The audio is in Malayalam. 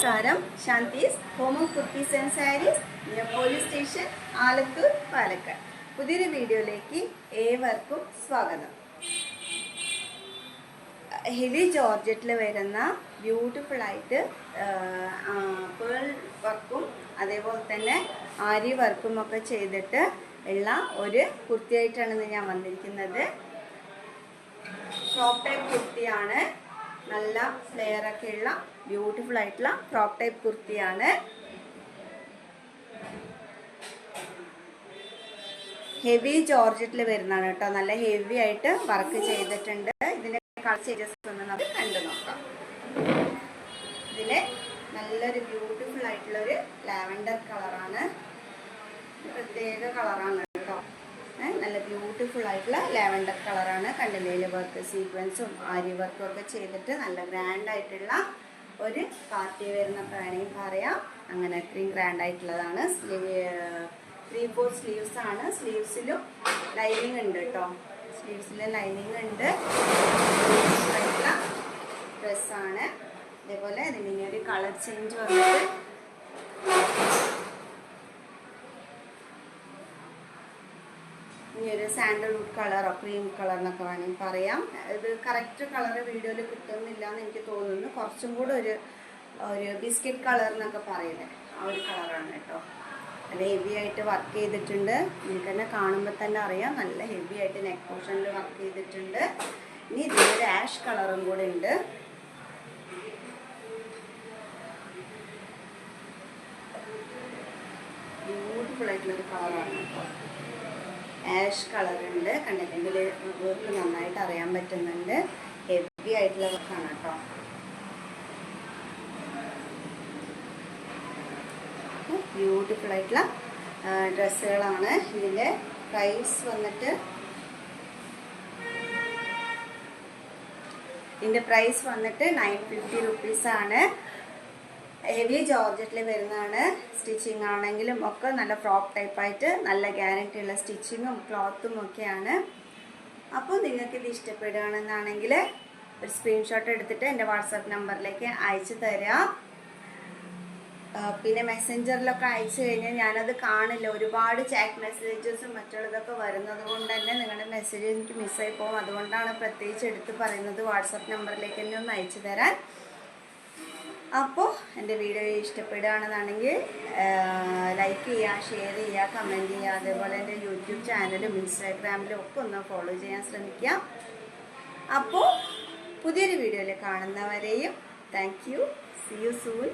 നമസ്കാരം. Shanthi's home of kurtis and saris near police station, Alathur, Palakkad. പുതിയൊരു വീഡിയോയിലേക്ക് ഏവർക്കും സ്വാഗതം. ഹെവി ജോർജറ്റിൽ വരുന്ന ബ്യൂട്ടിഫുൾ ആയിട്ട് പേൾ വർക്കും അതേപോലെ തന്നെ ആരി വർക്കും ഒക്കെ ചെയ്തിട്ട് ഉള്ള ഒരു കുർത്തിയായിട്ടാണ് ഞാൻ വന്നിരിക്കുന്നത്. ക്രോപ്പ് ടൈപ്പ് കുർത്തിയാണ്. നല്ല ഫ്ലെയർ ഒക്കെ ഉള്ള ബ്യൂട്ടിഫുൾ ആയിട്ടുള്ള ക്രോപ്പ് ടൈപ്പ് കുർത്തിയാണ്. ഹെവി ജോർജറ്റിൽ വരുന്നതാണ് കേട്ടോ. നല്ല ഹെവി ആയിട്ട് വർക്ക് ചെയ്തിട്ടുണ്ട്. ഇതിന്റെ കളർ ചേഞ്ചസ് ഒന്ന് നമുക്ക് കണ്ടു നോക്കാം. ഇതില് നല്ലൊരു ബ്യൂട്ടിഫുൾ ആയിട്ടുള്ള ഒരു ലാവൻഡർ കളറാണ്. പ്രത്യേക കളറാണ് കേട്ടോ. നല്ല ബ്യൂട്ടിഫുൾ ആയിട്ടുള്ള ലാവൻഡർ കളറാണ്. കണ്ടില്ലേ, വർക്ക് സീക്വൻസും ആരി വർക്കും ഒക്കെ ചെയ്തിട്ട് നല്ല ഗ്രാൻഡ് ആയിട്ടുള്ള ഒരു പാർട്ടി വരുന്നൊക്കെ വേണമെങ്കിൽ പറയാം. അങ്ങനെ അത്രയും ഗ്രാൻഡ് ആയിട്ടുള്ളതാണ്. 3/4 സ്ലീവ്സ് ആണ്. സ്ലീവ്സിലും ലൈനിങ് ഉണ്ട് കേട്ടോ. സ്ലീവ്സിൽ ലൈനിങ് ഉണ്ട്. ആയിട്ടുള്ള ഡ്രസ്സാണ്. അതേപോലെ ഇതിന് ഒരു കളർ ചേഞ്ച് വന്നിട്ട് ഇനിയൊരു സാൻഡൽവുഡ് കളറോ ക്രീം കളർ എന്നൊക്കെ വേണമെങ്കിൽ പറയാം. ഇത് കറക്റ്റ് കളർ വീഡിയോയിൽ കിട്ടുന്നില്ല എന്ന് എനിക്ക് തോന്നുന്നു. കുറച്ചും കൂടെ ഒരു ബിസ്ക്കറ്റ് കളർ എന്നൊക്കെ പറയുന്നത് ആ ഒരു കളറാണ് കേട്ടോ. നല്ല ഹെവി ആയിട്ട് വർക്ക് ചെയ്തിട്ടുണ്ട്. നിങ്ങൾക്ക് തന്നെ കാണുമ്പോൾ തന്നെ അറിയാം, നല്ല ഹെവി ആയിട്ട് നെക്ക് പോർഷനിൽ വർക്ക് ചെയ്തിട്ടുണ്ട്. ഇനി ഇതിലൊരു ആഷ് കളറും കൂടെ ഉണ്ട്. ബ്യൂട്ടിഫുൾ ആയിട്ടുള്ളൊരു കളറാണ് കേട്ടോ. ആഷ് കളർ ഉണ്ട്. കണ്ടില്ലെങ്കിൽ വർക്ക് നന്നായിട്ട് അറിയാൻ പറ്റുന്നുണ്ട്. ഹെവി ആയിട്ടുള്ള വർക്കാണ് കേട്ടോ. ബ്യൂട്ടിഫുൾ ആയിട്ടുള്ള ഡ്രസ്സുകളാണ്. ഇതിൻ്റെ പ്രൈസ് വന്നിട്ട് 950 റുപ്പീസാണ്. ഹെവി ജോർജറ്റിൽ വരുന്നതാണ്. സ്റ്റിച്ചിങ് ആണെങ്കിലും ഒക്കെ നല്ല ഫ്രോക്ക് ടൈപ്പായിട്ട് നല്ല ഗ്യാരണ്ടി ഉള്ള സ്റ്റിച്ചിങ്ങും ക്ലോത്തും ഒക്കെയാണ്. അപ്പോൾ നിങ്ങൾക്ക് ഇത് ഇഷ്ടപ്പെടുകയാണെന്നാണെങ്കിൽ ഒരു സ്ക്രീൻഷോട്ട് എടുത്തിട്ട് എൻ്റെ വാട്സാപ്പ് നമ്പറിലേക്ക് അയച്ചു തരാം. പിന്നെ മെസ്സഞ്ചറിലൊക്കെ അയച്ചു കഴിഞ്ഞാൽ ഞാനത് കാണില്ല. ഒരുപാട് ചാറ്റ് മെസ്സേജസും മറ്റുള്ളതൊക്കെ വരുന്നത് കൊണ്ട് തന്നെ നിങ്ങളുടെ മെസ്സേജ് എനിക്ക് മിസ്സായി പോകും. അതുകൊണ്ടാണ് പ്രത്യേകിച്ച് എടുത്ത് പറയുന്നത് വാട്സാപ്പ് നമ്പറിലേക്ക് തന്നെ ഒന്ന് അയച്ചു തരാൻ. അപ്പോൾ എൻ്റെ വീഡിയോ ഇഷ്ടപ്പെടുകയാണെന്നാണെങ്കിൽ ലൈക്ക് ചെയ്യുക, ഷെയർ ചെയ്യുക, കമൻറ്റ് ചെയ്യുക. അതേപോലെ എൻ്റെ യൂട്യൂബ് ചാനലും ഇൻസ്റ്റാഗ്രാമിലും ഒക്കെ ഒന്ന് ഫോളോ ചെയ്യാൻ ശ്രമിക്കുക. അപ്പോൾ പുതിയൊരു വീഡിയോയിൽ കാണുന്നവരെയും thank you. See you soon.